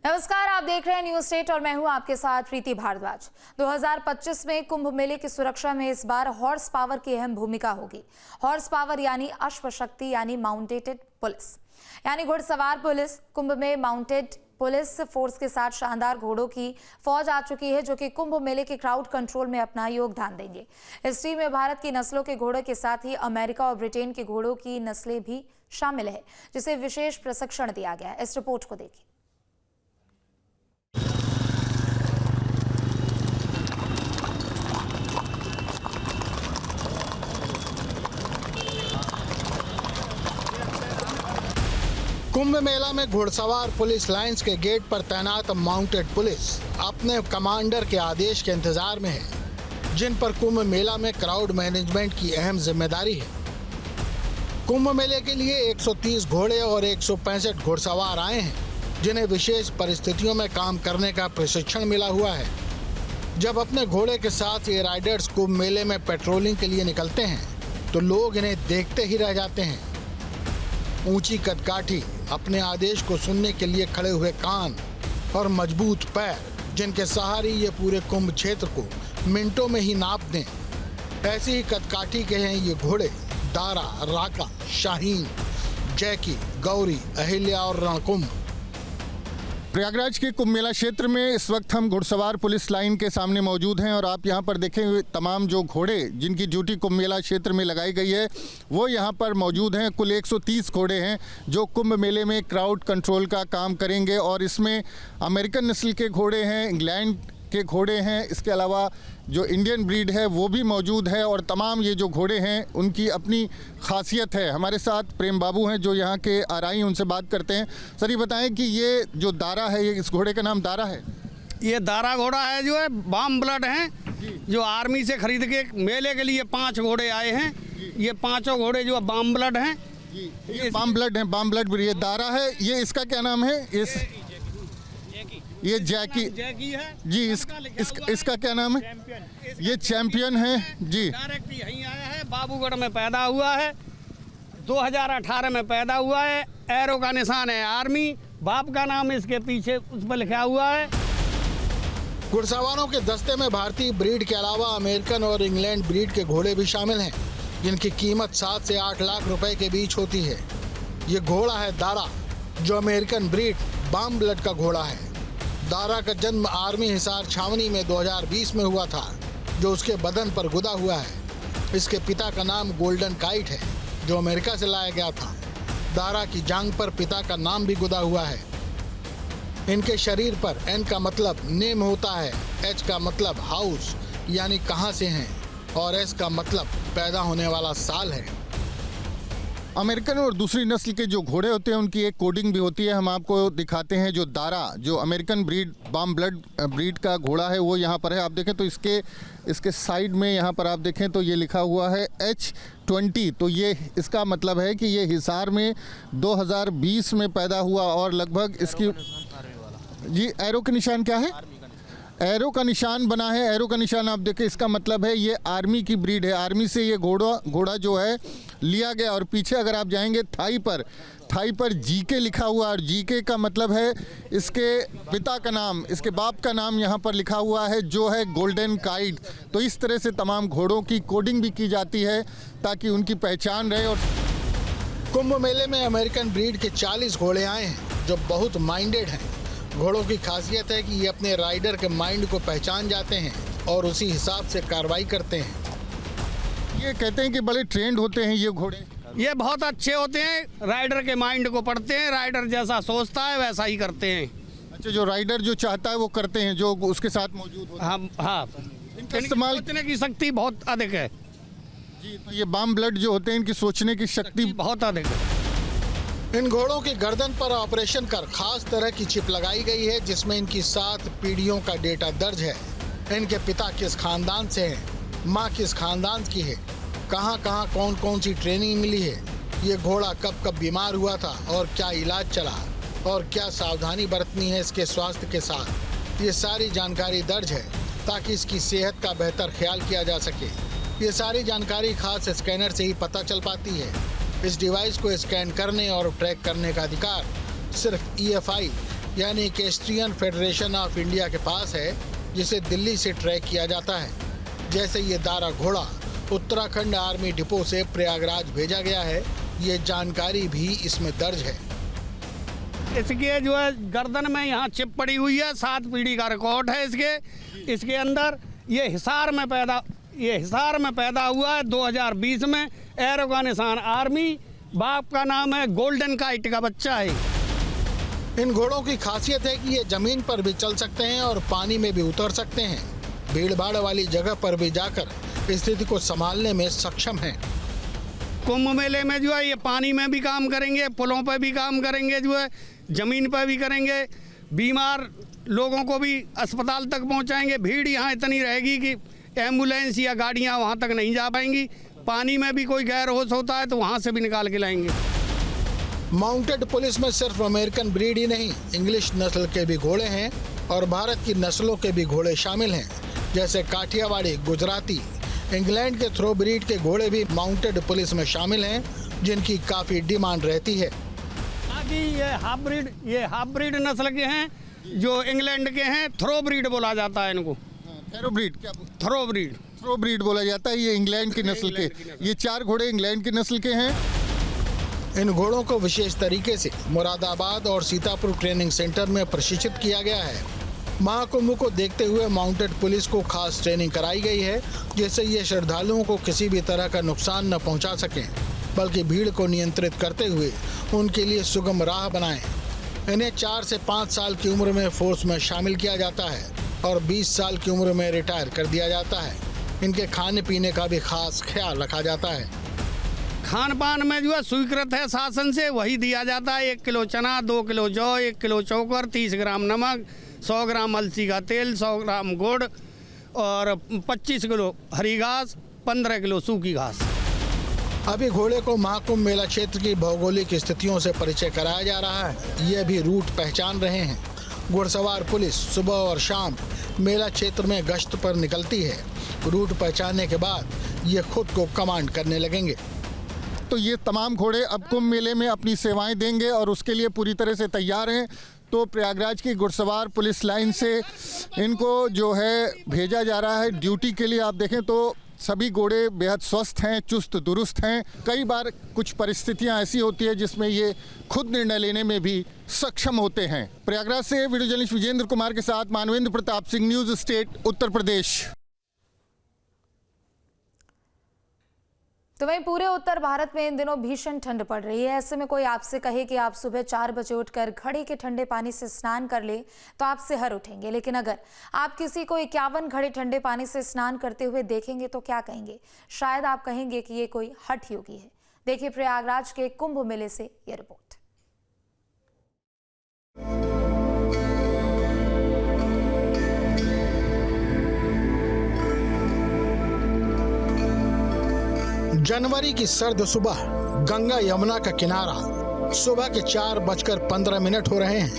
नमस्कार, आप देख रहे हैं न्यूज स्टेट और मैं हूं आपके साथ प्रीति भारद्वाज। 2025 में कुंभ मेले की सुरक्षा में इस बार हॉर्स पावर की अहम भूमिका होगी। हॉर्स पावर यानी अश्वशक्ति यानी माउंटेड पुलिस यानी घुड़सवार पुलिस। कुंभ में माउंटेड पुलिस फोर्स के साथ शानदार घोड़ों की फौज आ चुकी है, जो कि कुंभ मेले के क्राउड कंट्रोल में अपना योगदान देंगे। इस टीम में भारत की नस्लों के घोड़ों के साथ ही अमेरिका और ब्रिटेन के घोड़ों की नस्लें भी शामिल है, जिसे विशेष प्रशिक्षण दिया गया है। इस रिपोर्ट को देखिए। कुंभ मेला में घुड़सवार पुलिस लाइंस के गेट पर तैनात माउंटेड पुलिस अपने कमांडर के आदेश के इंतजार में है, जिन पर कुंभ मेला में क्राउड मैनेजमेंट की अहम जिम्मेदारी है। कुंभ मेले के लिए 130 घोड़े और 165 घुड़सवार आए हैं, जिन्हें विशेष परिस्थितियों में काम करने का प्रशिक्षण मिला हुआ है। जब अपने घोड़े के साथ ये राइडर्स कुंभ मेले में पेट्रोलिंग के लिए निकलते हैं, तो लोग इन्हें देखते ही रह जाते हैं। ऊंची कदकाठी, अपने आदेश को सुनने के लिए खड़े हुए कान और मजबूत पैर, जिनके सहारे ये पूरे कुंभ क्षेत्र को मिनटों में ही नाप दें, ऐसी ही कदकाठी के हैं ये घोड़े। दारा, राका, शाहीन, जैकी, गौरी, अहिल्या और रणकुंभ। प्रयागराज के कुंभ मेला क्षेत्र में इस वक्त हम घुड़सवार पुलिस लाइन के सामने मौजूद हैं और आप यहां पर देखें तमाम जो घोड़े जिनकी ड्यूटी कुंभ मेला क्षेत्र में लगाई गई है वो यहां पर मौजूद हैं। कुल 130 घोड़े हैं जो कुंभ मेले में क्राउड कंट्रोल का काम करेंगे और इसमें अमेरिकन नस्ल के घोड़े हैं, इंग्लैंड के घोड़े हैं, इसके अलावा जो इंडियन ब्रीड है वो भी मौजूद है और तमाम ये जो घोड़े हैं उनकी अपनी खासियत है। हमारे साथ प्रेम बाबू हैं जो यहाँ के आरआई, उनसे बात करते हैं। सर, ये बताएं कि ये जो दारा है, ये इस घोड़े का नाम दारा है? ये दारा घोड़ा है जो है बाम ब्लड हैं, जो आर्मी से खरीद के मेले के लिए 5 घोड़े आए हैं। ये 5 घोड़े जो बाम ब्लड हैं, ये बाम ब्लड हैं, बाम ब्लड। ये दारा है, ये इसका क्या नाम है? ये जैकी है जी। इसका क्या नाम है? ये चैंपियन है जी। डायरेक्ट यहीं आया है, बाबूगढ़ में पैदा हुआ है, 2018 में पैदा हुआ है। एरो का निशान है आर्मी, बाप का नाम इसके पीछे उस पर लिखा हुआ है। घुड़सवारों के दस्ते में भारतीय ब्रीड के अलावा अमेरिकन और इंग्लैंड ब्रीड के घोड़े भी शामिल हैं, जिनकी कीमत 7 से 8 लाख रुपए के बीच होती है। ये घोड़ा है दारा, जो अमेरिकन ब्रीड बाम ब्लड का घोड़ा है। दारा का जन्म आर्मी हिसार छावनी में 2020 में हुआ था, जो उसके बदन पर गुदा हुआ है। इसके पिता का नाम गोल्डन काइट है, जो अमेरिका से लाया गया था। दारा की जांघ पर पिता का नाम भी गुदा हुआ है। इनके शरीर पर एन का मतलब नेम होता है, एच का मतलब हाउस यानी कहाँ से हैं, और एस का मतलब पैदा होने वाला साल है। अमेरिकन और दूसरी नस्ल के जो घोड़े होते हैं उनकी एक कोडिंग भी होती है। हम आपको दिखाते हैं। जो दारा, जो American breed warm blood breed का घोड़ा है, वो यहाँ पर है। आप देखें तो इसके साइड में यहाँ पर आप देखें तो ये लिखा हुआ है H20। तो ये इसका मतलब है कि ये हिसार में 2020 में पैदा हुआ और लगभग इसकी जी एरो का निशान क्या है? एरो का निशान बना है। एरो का निशान आप देखें, इसका मतलब है ये आर्मी की ब्रीड है। आर्मी से ये घोड़ा जो है लिया गया। और पीछे अगर आप जाएंगे थाई पर जीके लिखा हुआ, और जीके का मतलब है इसके पिता का नाम, इसके बाप का नाम यहाँ पर लिखा हुआ है, जो है गोल्डन काइट। तो इस तरह से तमाम घोड़ों की कोडिंग भी की जाती है ताकि उनकी पहचान रहे। और कुंभ मेले में अमेरिकन ब्रीड के 40 घोड़े आए हैं, जो बहुत माइंडेड हैं। घोड़ों की खासियत है कि ये अपने राइडर के माइंड को पहचान जाते हैं और उसी हिसाब से कार्रवाई करते हैं। ये कहते हैं कि बड़े ट्रेंड होते हैं ये घोड़े। ये बहुत अच्छे होते हैं, राइडर के माइंड को पढ़ते हैं, राइडर जैसा सोचता है वैसा ही करते हैं। अच्छा, जो राइडर जो चाहता है वो करते हैं, जो उसके साथ मौजूद होता है। हाँ, इनका इस्तेमाल सोचने की शक्ति बहुत अधिक है जी। तो ये बाम ब्लड जो होते हैं, इनकी सोचने की शक्ति बहुत अधिक है। इन घोड़ों की गर्दन पर ऑपरेशन कर खास तरह की चिप लगाई गई है, जिसमें इनकी 7 पीढ़ियों का डेटा दर्ज है। इनके पिता किस खानदान से हैं, माँ किस खानदान की है, कहाँ कौन सी ट्रेनिंग मिली है, ये घोड़ा कब बीमार हुआ था और क्या इलाज चला, और क्या सावधानी बरतनी है इसके स्वास्थ्य के साथ। ये सारी जानकारी दर्ज है ताकि इसकी सेहत का बेहतर ख्याल किया जा सके। ये सारी जानकारी खास स्कैनर से ही पता चल पाती है। इस डिवाइस को स्कैन करने और ट्रैक करने का अधिकार सिर्फ EFI यानी इक्वेस्ट्रियन फेडरेशन ऑफ इंडिया के पास है, जिसे दिल्ली से ट्रैक किया जाता है। जैसे ये दारा घोड़ा उत्तराखंड आर्मी डिपो से प्रयागराज भेजा गया है, ये जानकारी भी इसमें दर्ज है। इसके जो है गर्दन में यहाँ चिप पड़ी हुई है, 7 पीढ़ी का रिकॉर्ड है इसके अंदर। ये हिसार में पैदा हुआ है 2020 में। एयर अफगानिस्तान आर्मी, बाप का नाम है गोल्डन काइट का बच्चा है। इन घोड़ों की खासियत है कि ये जमीन पर भी चल सकते हैं और पानी में भी उतर सकते हैं। भीड़ भाड़ वाली जगह पर भी जाकर स्थिति को संभालने में सक्षम हैं। कुंभ मेले में जो है ये पानी में भी काम करेंगे, पुलों पर भी काम करेंगे, जो है जमीन पर भी करेंगे। बीमार लोगों को भी अस्पताल तक पहुंचाएंगे। भीड़ यहाँ इतनी रहेगी कि एम्बुलेंस या गाड़ियाँ वहाँ तक नहीं जा पाएंगी। पानी में भी कोई गैर होश होता है तो वहाँ से भी निकाल के लाएंगे। माउंटेड पुलिस में सिर्फ अमेरिकन ब्रीड ही नहीं, इंग्लिश नस्ल के भी घोड़े हैं और भारत की नस्लों के भी घोड़े शामिल हैं, जैसे काठियावाड़ी, गुजराती। इंग्लैंड के थ्रो ब्रीड के घोड़े भी माउंटेड पुलिस में शामिल हैं, जिनकी काफी डिमांड रहती है। बाकी ये हाफ ब्रीड नस्ल के हैं, जो इंग्लैंड के हैं। थ्रो ब्रीड बोला जाता है इनको। थ्रो ब्रीड बोला जाता है। ये इंग्लैंड की नस्ल के, ये 4 घोड़े इंग्लैंड की नस्ल के हैं। इन घोड़ों को विशेष तरीके से मुरादाबाद और सीतापुर ट्रेनिंग सेंटर में प्रशिक्षित किया गया है। महाकुंभ को देखते हुए माउंटेड पुलिस को खास ट्रेनिंग कराई गई है, जिससे ये श्रद्धालुओं को किसी भी तरह का नुकसान न पहुंचा सकें, बल्कि भीड़ को नियंत्रित करते हुए उनके लिए सुगम राह बनाएं। इन्हें 4 से 5 साल की उम्र में फोर्स में शामिल किया जाता है और 20 साल की उम्र में रिटायर कर दिया जाता है। इनके खाने पीने का भी खास ख्याल रखा जाता है। खान पान में जो है स्वीकृत है शासन से, वही दिया जाता है। 1 किलो चना, 2 किलो जौ, 1 किलो चोकर, 30 ग्राम नमक, 100 ग्राम अलसी का तेल, 100 ग्राम गुड़ और 25 किलो हरी घास, 15 किलो सूखी घास। अभी घोड़े को महाकुंभ मेला क्षेत्र की भौगोलिक स्थितियों से परिचय कराया जा रहा है। ये भी रूट पहचान रहे हैं। घुड़सवार पुलिस सुबह और शाम मेला क्षेत्र में गश्त पर निकलती है। रूट पहचानने के बाद ये खुद को कमांड करने लगेंगे। तो ये तमाम घोड़े अब कुंभ मेले में अपनी सेवाएं देंगे और उसके लिए पूरी तरह से तैयार हैं। तो प्रयागराज की घुड़सवार पुलिस लाइन से इनको जो है भेजा जा रहा है ड्यूटी के लिए। आप देखें तो सभी घोड़े बेहद स्वस्थ हैं, चुस्त दुरुस्त हैं। कई बार कुछ परिस्थितियां ऐसी होती है जिसमें ये खुद निर्णय लेने में भी सक्षम होते हैं। प्रयागराज से वीडियो जर्नलिस्ट विजेंद्र कुमार के साथ मानवेंद्र प्रताप सिंह, न्यूज़ स्टेट, उत्तर प्रदेश। तो वहीं पूरे उत्तर भारत में इन दिनों भीषण ठंड पड़ रही है। ऐसे में कोई आपसे कहे कि आप सुबह 4 बजे उठकर घड़े के ठंडे पानी से स्नान कर ले तो आप सिहर उठेंगे। लेकिन अगर आप किसी को 51 घड़े ठंडे पानी से स्नान करते हुए देखेंगे तो क्या कहेंगे? शायद आप कहेंगे कि ये कोई हठ योगी है। देखिए प्रयागराज के कुंभ मेले से ये रिपोर्ट। जनवरी की सर्द सुबह, गंगा यमुना का किनारा। सुबह के 4:15 हो रहे हैं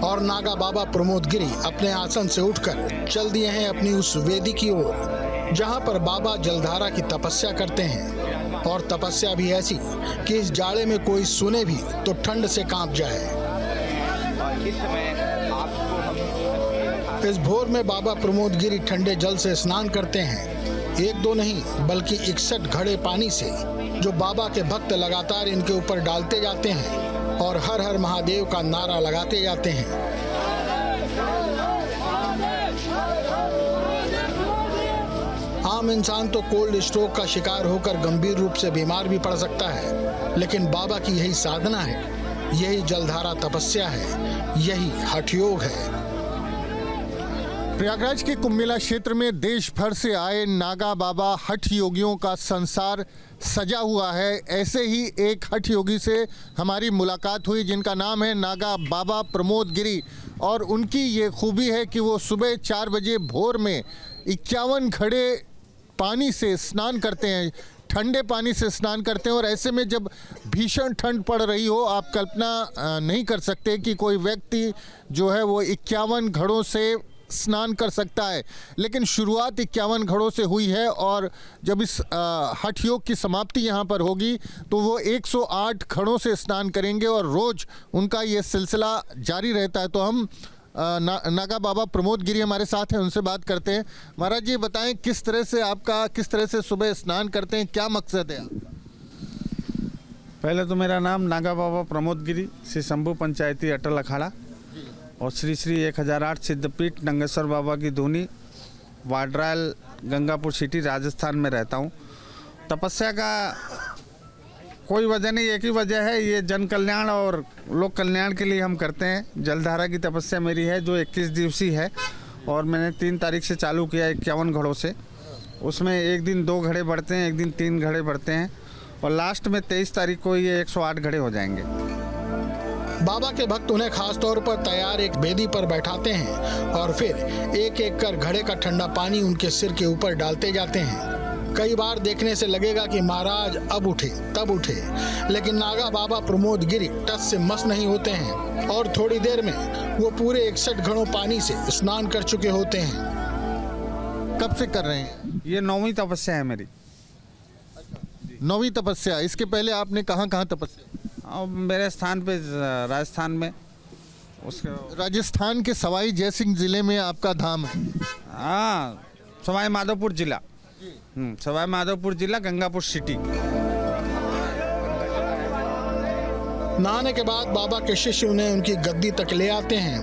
और नागा बाबा प्रमोद गिरी अपने आसन से उठकर चल दिए हैं अपनी उस वेदी की ओर, जहां पर बाबा जलधारा की तपस्या करते हैं। और तपस्या भी ऐसी कि इस जाड़े में कोई सुने भी तो ठंड से कांप जाए। इस भोर में बाबा प्रमोद गिरी ठंडे जल से स्नान करते हैं। 1-2 नहीं बल्कि 61 घड़े पानी से, जो बाबा के भक्त लगातार इनके ऊपर डालते जाते हैं और हर हर महादेव का नारा लगाते जाते हैं। आम इंसान तो कोल्ड स्ट्रोक का शिकार होकर गंभीर रूप से बीमार भी पड़ सकता है, लेकिन बाबा की यही साधना है, यही जलधारा तपस्या है, यही हठ योग है। प्रयागराज के कुंभ मेला क्षेत्र में देश भर से आए नागा बाबा हठ योगियों का संसार सजा हुआ है। ऐसे ही एक हठ योगी से हमारी मुलाकात हुई, जिनका नाम है नागा बाबा प्रमोद गिरी। और उनकी ये खूबी है कि वो सुबह 4 बजे भोर में 51 घड़े पानी से स्नान करते हैं, ठंडे पानी से स्नान करते हैं। और ऐसे में जब भीषण ठंड पड़ रही हो, आप कल्पना नहीं कर सकते कि कोई व्यक्ति जो है वो 51 घड़ों से स्नान कर सकता है। लेकिन शुरुआत 51 घड़ों से हुई है और जब इस हठ योग की समाप्ति यहाँ पर होगी तो वो 108 घड़ों से स्नान करेंगे और रोज़ उनका ये सिलसिला जारी रहता है। तो हम नागा बाबा प्रमोद गिरी हमारे साथ हैं, उनसे बात करते हैं। महाराज जी बताएं किस तरह से सुबह स्नान करते हैं, क्या मकसद है आपका? पहले तो मेरा नाम नागा बाबा प्रमोद गिरी, श्री शंभू पंचायती अटल अखाड़ा और श्री श्री 1008 सिद्धपीठ नंगेश्वर बाबा की धुनी, वाड्रायल, गंगापुर सिटी, राजस्थान में रहता हूँ। तपस्या का कोई वजह नहीं, एक ही वजह है, ये जन कल्याण और लोक कल्याण के लिए हम करते हैं। जलधारा की तपस्या मेरी है जो 21 दिवसीय है और मैंने 3 तारीख से चालू किया 51 घड़ों से। उसमें एक दिन 2 घड़े बढ़ते हैं, एक दिन 3 घड़े बढ़ते हैं और लास्ट में 23 तारीख को ये 108 घड़े हो जाएंगे। बाबा के भक्त उन्हें खास तौर पर तैयार एक बेदी पर बैठाते हैं और फिर एक एक कर घड़े का ठंडा पानी उनके सिर के ऊपर डालते जाते हैं। कई बार देखने से लगेगा कि महाराज अब उठे तब उठे, लेकिन नागा बाबा प्रमोद गिरी टस से मस नहीं होते हैं और थोड़ी देर में वो पूरे 61 घड़ों पानी से स्नान कर चुके होते हैं। कब से कर रहे हैं? ये 9वीं तपस्या है मेरी। 9वीं तपस्या। इसके पहले आपने कहाँ तपस्या? और मेरे स्थान पे राजस्थान में, उसके राजस्थान के सवाई जयसिंह जिले में आपका धाम है। हाँ, सवाई माधोपुर जिला। सवाई माधोपुर जिला, गंगापुर सिटी। नहाने के बाद बाबा के शिष्य उन्हें उनकी गद्दी तक ले आते हैं,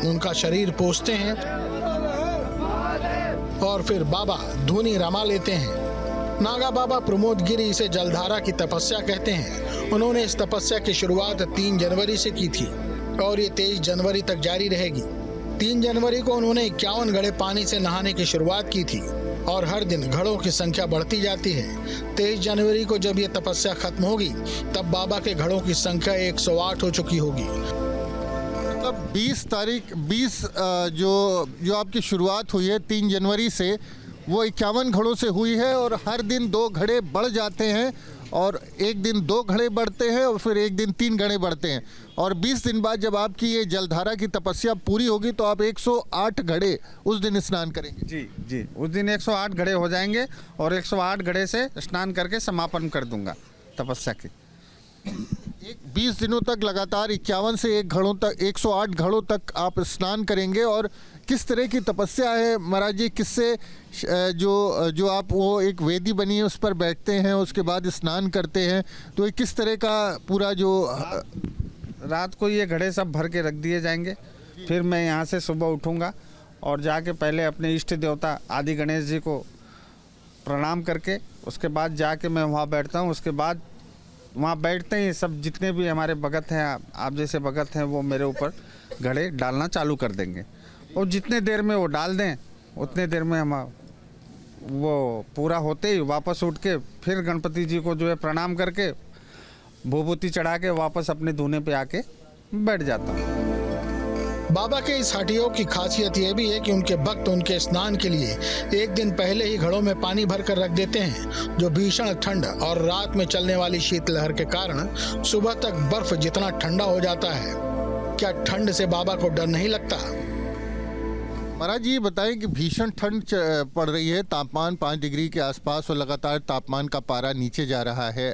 उनका शरीर पोंछते हैं और फिर बाबा धुनी रमा लेते हैं। नागा बाबा प्रमोद गिरी इसे जलधारा की तपस्या कहते हैं। उन्होंने इस तपस्या की शुरुआत 3 जनवरी से की थी और ये 23 जनवरी तक जारी रहेगी। 3 जनवरी को उन्होंने 51 घड़े पानी से नहाने की शुरुआत की थी और हर दिन घड़ों की संख्या बढ़ती जाती है। 23 जनवरी को जब ये तपस्या खत्म होगी तब बाबा के घड़ों की संख्या 108 हो चुकी होगी। मतलब 20 जो आपकी शुरुआत हुई है 3 जनवरी से, वो 51 घड़ों से हुई है और हर दिन 2 घड़े बढ़ जाते हैं और एक दिन 2 घड़े बढ़ते हैं और फिर एक दिन 3 घड़े बढ़ते हैं और 20 दिन बाद जब आपकी ये जलधारा की तपस्या पूरी होगी तो आप 108 घड़े उस दिन स्नान करेंगे। जी, उस दिन 108 घड़े हो जाएंगे और 108 घड़े से स्नान करके समापन कर दूंगा तपस्या की। 20 दिनों तक लगातार 51 से 108 घड़ों तक आप स्नान करेंगे। और किस तरह की तपस्या है महाराज जी? किससे जो आप वो एक वेदी बनी है उस पर बैठते हैं, उसके बाद स्नान करते हैं, तो ये किस तरह का पूरा जो रात को ये घड़े सब भर के रख दिए जाएंगे। फिर मैं यहाँ से सुबह उठूँगा और जाके पहले अपने इष्ट देवता आदि गणेश जी को प्रणाम करके उसके बाद जाके मैं वहाँ बैठता हूँ। उसके बाद वहाँ बैठते ही सब जितने भी हमारे भगत हैं, आप जैसे भगत हैं, वो मेरे ऊपर घड़े डालना चालू कर देंगे और जितने देर में वो डाल दें उतने देर में हम वो पूरा होते ही वापस उठ के फिर गणपति जी को जो है प्रणाम करके भूभूति चढ़ा के वापस अपने धुने पे आके बैठ जाता हूँ। बाबा के इस हठ योग की खासियत यह भी है कि उनके भक्त उनके स्नान के लिए एक दिन पहले ही घड़ों में पानी भर कर रख देते हैं, जो भीषण ठंड और रात में चलने वाली शीतलहर के कारण सुबह तक बर्फ जितना ठंडा हो जाता है। क्या ठंड से बाबा को डर नहीं लगता? महाराज जी बताएं कि भीषण ठंड पड़ रही है, तापमान 5 डिग्री के आसपास और लगातार तापमान का पारा नीचे जा रहा है।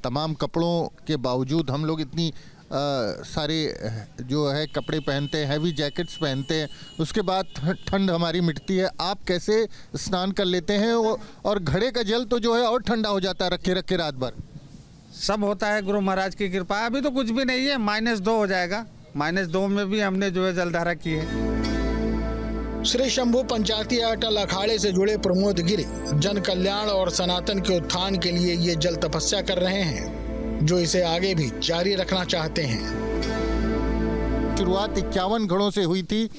तमाम कपड़ों के बावजूद हम लोग इतनी सारे जो है कपड़े पहनते हैं, हैवी जैकेट्स पहनते हैं, उसके बाद ठंड हमारी मिटती है। आप कैसे स्नान कर लेते हैं? और घड़े का जल तो जो है और ठंडा हो जाता है रखे रखे रात भर। सब होता है गुरु महाराज की कृपा। अभी तो कुछ भी नहीं है, -2 हो जाएगा। -2 में भी हमने जो है जलधारा की है। श्री शंभू पंचायती अटल अखाड़े से जुड़े प्रमोद गिरी जन कल्याण और सनातन के उत्थान के लिए ये जल तपस्या कर रहे हैं, जो इसे आगे भी जारी रखना चाहते हैं। शुरुआत 51 घड़ों से हुई थी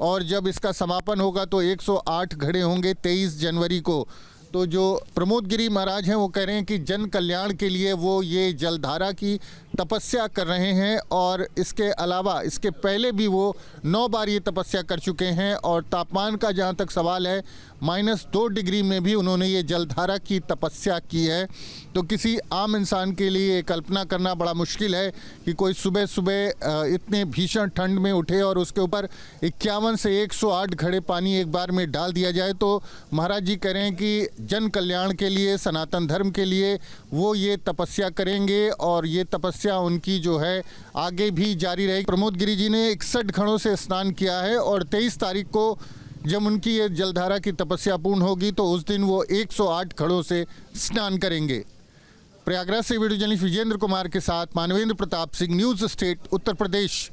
और जब इसका समापन होगा तो 108 घड़े होंगे 23 जनवरी को। तो जो प्रमोद गिरी महाराज हैं वो कह रहे हैं कि जन कल्याण के लिए वो ये जलधारा की तपस्या कर रहे हैं और इसके अलावा इसके पहले भी वो 9 बार ये तपस्या कर चुके हैं। और तापमान का जहाँ तक सवाल है, -2 डिग्री में भी उन्होंने ये जलधारा की तपस्या की है। तो किसी आम इंसान के लिए ये कल्पना करना बड़ा मुश्किल है कि कोई सुबह सुबह इतने भीषण ठंड में उठे और उसके ऊपर 51 से 108 घड़े पानी एक बार में डाल दिया जाए। तो महाराज जी कह रहे हैं कि जन कल्याण के लिए, सनातन धर्म के लिए वो ये तपस्या करेंगे और ये तपस्या उनकी जो है आगे भी जारी रहेगी। प्रमोद गिरी जी ने 61 घड़ों से स्नान किया है और 23 तारीख को जब उनकी ये जलधारा की तपस्या पूर्ण होगी तो उस दिन वो 108 घड़ों से स्नान करेंगे। प्रयागराज से वीडियो जर्नलिस्ट विजेंद्र कुमार के साथ मानवेंद्र प्रताप सिंह, न्यूज़ स्टेट, उत्तर प्रदेश।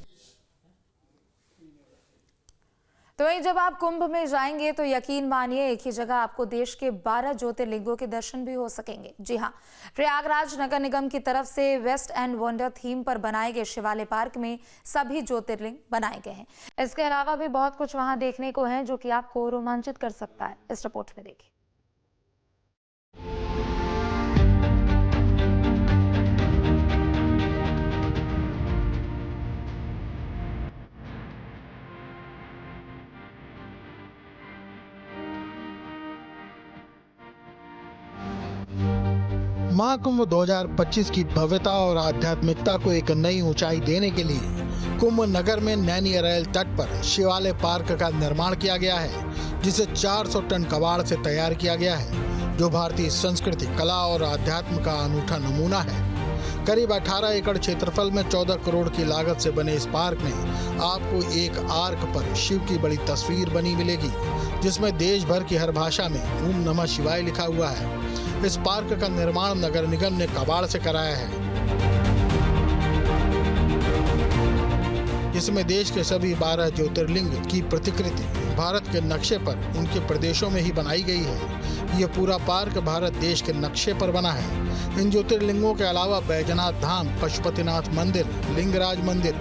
तो वहीं जब आप कुंभ में जाएंगे तो यकीन मानिए एक ही जगह आपको देश के 12 ज्योतिर्लिंगों के दर्शन भी हो सकेंगे। जी हां, प्रयागराज नगर निगम की तरफ से वेस्ट एंड वंडर थीम पर बनाए गए शिवालय पार्क में सभी ज्योतिर्लिंग बनाए गए हैं। इसके अलावा भी बहुत कुछ वहां देखने को है जो कि आपको रोमांचित कर सकता है। इस रिपोर्ट में देखिए। महाकुंभ 2025 की भव्यता और आध्यात्मिकता को एक नई ऊंचाई देने के लिए कुंभ नगर में नैनी अरैल तट पर शिवालय पार्क का निर्माण किया गया है, जिसे 400 टन कबाड़ से तैयार किया गया है, जो भारतीय संस्कृति, कला और अध्यात्म का अनूठा नमूना है। करीब 18 एकड़ क्षेत्रफल में 14 करोड़ की लागत से बने इस पार्क में आपको एक आर्क पर शिव की बड़ी तस्वीर बनी मिलेगी, जिसमें देश भर की हर भाषा में ओम नमः शिवाय लिखा हुआ है। इस पार्क का निर्माण नगर निगम ने कबाड़ से कराया है, जिसमें देश के सभी 12 ज्योतिर्लिंग की प्रतिकृति भारत के नक्शे पर उनके प्रदेशों में ही बनाई गई है। ये पूरा पार्क भारत देश के नक्शे पर बना है। इन ज्योतिर्लिंगों के अलावा बैजनाथ धाम, पशुपतिनाथ मंदिर, लिंगराज मंदिर,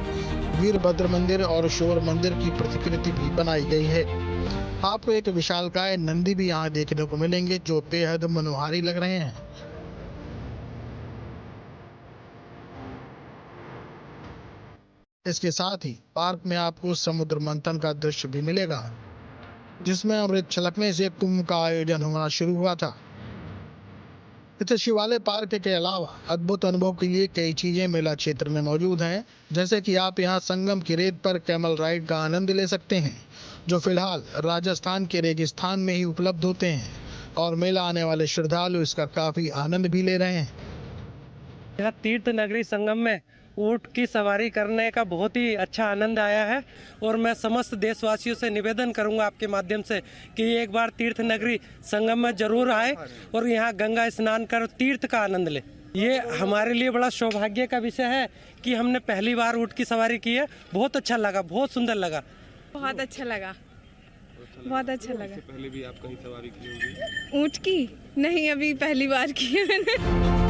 वीरभद्र मंदिर और शोर मंदिर की प्रतिकृति भी बनाई गई है। आपको एक विशालकाय नंदी भी यहाँ देखने को मिलेंगे, जो बेहद मनोहारी लग रहे हैं। इसके साथ ही पार्क में आपको समुद्र मंथन का दृश्य भी मिलेगा, जिसमें अमृत छलकने से कुंभ का आयोजन होना शुरू हुआ था। इस शिवालय पार्क के अलावा अद्भुत अनुभव के लिए कई चीजें मेला क्षेत्र में मौजूद हैं, जैसे कि आप यहां संगम की रेत पर कैमल राइड का आनंद ले सकते हैं, जो फिलहाल राजस्थान के रेगिस्तान में ही उपलब्ध होते हैं, और मेला आने वाले श्रद्धालु इसका काफी आनंद भी ले रहे हैं। यह तीर्थ नगरी संगम में ऊंट की सवारी करने का बहुत ही अच्छा आनंद आया है और मैं समस्त देशवासियों से निवेदन करूंगा आपके माध्यम से कि एक बार तीर्थ नगरी संगम में जरूर आए और यहाँ गंगा स्नान कर तीर्थ का आनंद ले। ये हमारे लिए बड़ा सौभाग्य का विषय है कि हमने पहली बार ऊंट की सवारी की है। बहुत अच्छा लगा, बहुत सुंदर लगा, बहुत अच्छा लगा, बहुत अच्छा लगा। पहले भी आप कहीं सवारी की होगी? ऊंट की नहीं, अभी पहली बार की है मैंने।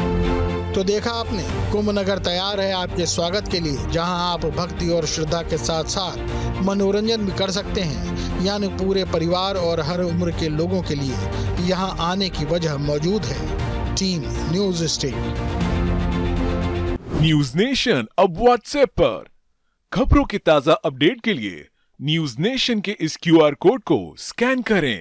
तो देखा आपने, कुंभ नगर तैयार है आपके स्वागत के लिए, जहां आप भक्ति और श्रद्धा के साथ साथ मनोरंजन भी कर सकते हैं। यानी पूरे परिवार और हर उम्र के लोगों के लिए यहां आने की वजह मौजूद है। Team news state. News nation अब व्हाट्सएप पर खबरों के ताजा अपडेट के लिए न्यूज नेशन के इस QR कोड को स्कैन करें।